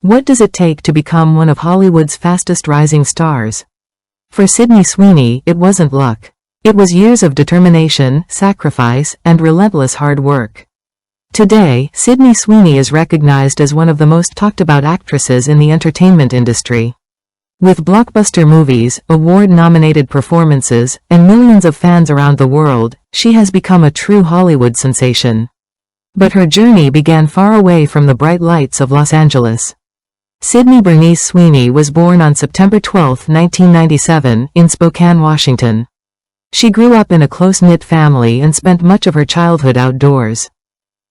What does it take to become one of Hollywood's fastest rising stars? For Sydney Sweeney, it wasn't luck. It was years of determination, sacrifice, and relentless hard work. Today, Sydney Sweeney is recognized as one of the most talked about actresses in the entertainment industry. With blockbuster movies, award-nominated performances, and millions of fans around the world, she has become a true Hollywood sensation. But her journey began far away from the bright lights of Los Angeles. Sydney Bernice Sweeney was born on September 12, 1997, in Spokane, Washington. She grew up in a close-knit family and spent much of her childhood outdoors.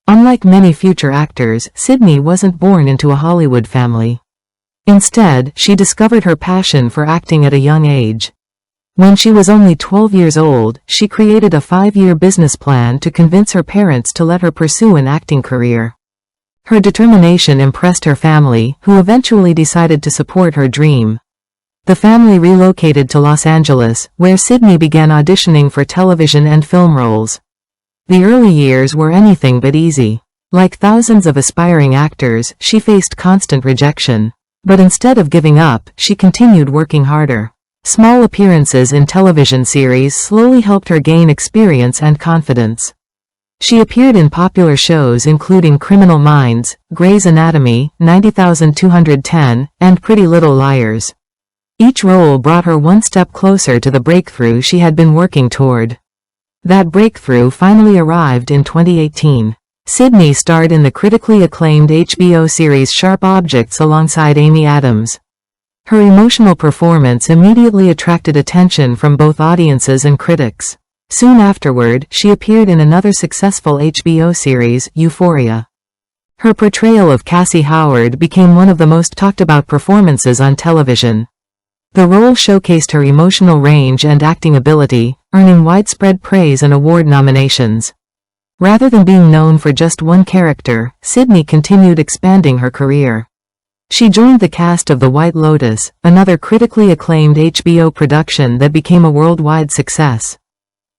Unlike many future actors, Sydney wasn't born into a Hollywood family. Instead, she discovered her passion for acting at a young age. When she was only 12 years old, she created a 5-year business plan to convince her parents to let her pursue an acting career. Her determination impressed her family, who eventually decided to support her dream. The family relocated to Los Angeles, where Sydney began auditioning for television and film roles. The early years were anything but easy. Like thousands of aspiring actors, she faced constant rejection. But instead of giving up, she continued working harder. Small appearances in television series slowly helped her gain experience and confidence. She appeared in popular shows including Criminal Minds, Grey's Anatomy, 90,210, and Pretty Little Liars. Each role brought her one step closer to the breakthrough she had been working toward. That breakthrough finally arrived in 2018. Sydney starred in the critically acclaimed HBO series Sharp Objects alongside Amy Adams. Her emotional performance immediately attracted attention from both audiences and critics. Soon afterward, she appeared in another successful HBO series, Euphoria. Her portrayal of Cassie Howard became one of the most talked about performances on television. The role showcased her emotional range and acting ability, earning widespread praise and award nominations. Rather than being known for just one character, Sydney continued expanding her career. She joined the cast of The White Lotus, another critically acclaimed HBO production that became a worldwide success.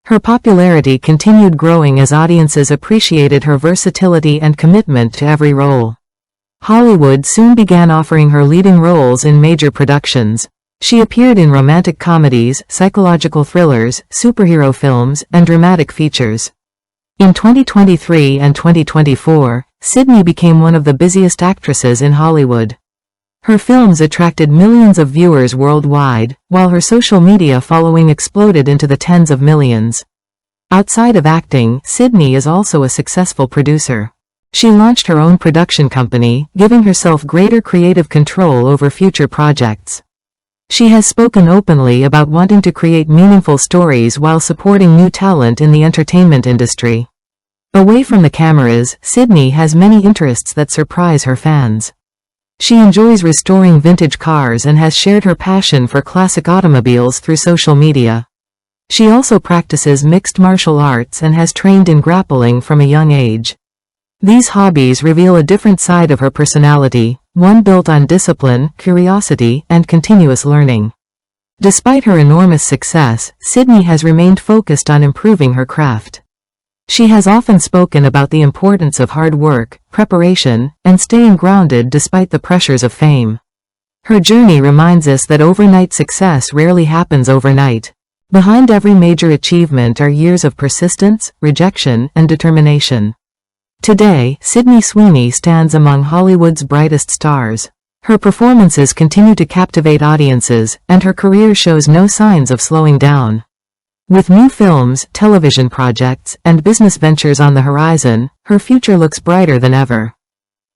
Her popularity continued growing as audiences appreciated her versatility and commitment to every role. Hollywood soon began offering her leading roles in major productions. She appeared in romantic comedies, psychological thrillers, superhero films, and dramatic features. In 2023 and 2024, Sydney became one of the busiest actresses in Hollywood. Her films attracted millions of viewers worldwide, while her social media following exploded into the tens of millions. Outside of acting, Sydney is also a successful producer. She launched her own production company, giving herself greater creative control over future projects. She has spoken openly about wanting to create meaningful stories while supporting new talent in the entertainment industry. Away from the cameras, Sydney has many interests that surprise her fans. She enjoys restoring vintage cars and has shared her passion for classic automobiles through social media. She also practices mixed martial arts and has trained in grappling from a young age. These hobbies reveal a different side of her personality, one built on discipline, curiosity, and continuous learning. Despite her enormous success, Sydney has remained focused on improving her craft. She has often spoken about the importance of hard work, preparation, and staying grounded despite the pressures of fame. Her journey reminds us that overnight success rarely happens overnight. Behind every major achievement are years of persistence, rejection, and determination. Today, Sydney Sweeney stands among Hollywood's brightest stars. Her performances continue to captivate audiences, and her career shows no signs of slowing down. With new films, television projects, and business ventures on the horizon, her future looks brighter than ever.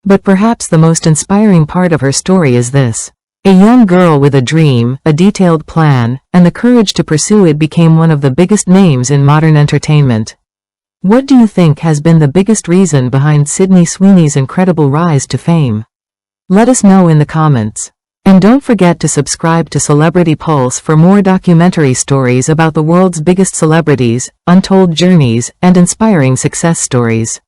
But perhaps the most inspiring part of her story is this. A young girl with a dream, a detailed plan, and the courage to pursue it became one of the biggest names in modern entertainment. What do you think has been the biggest reason behind Sydney Sweeney's incredible rise to fame? Let us know in the comments. And don't forget to subscribe to Celebrity Pulse for more documentary stories about the world's biggest celebrities, untold journeys, and inspiring success stories.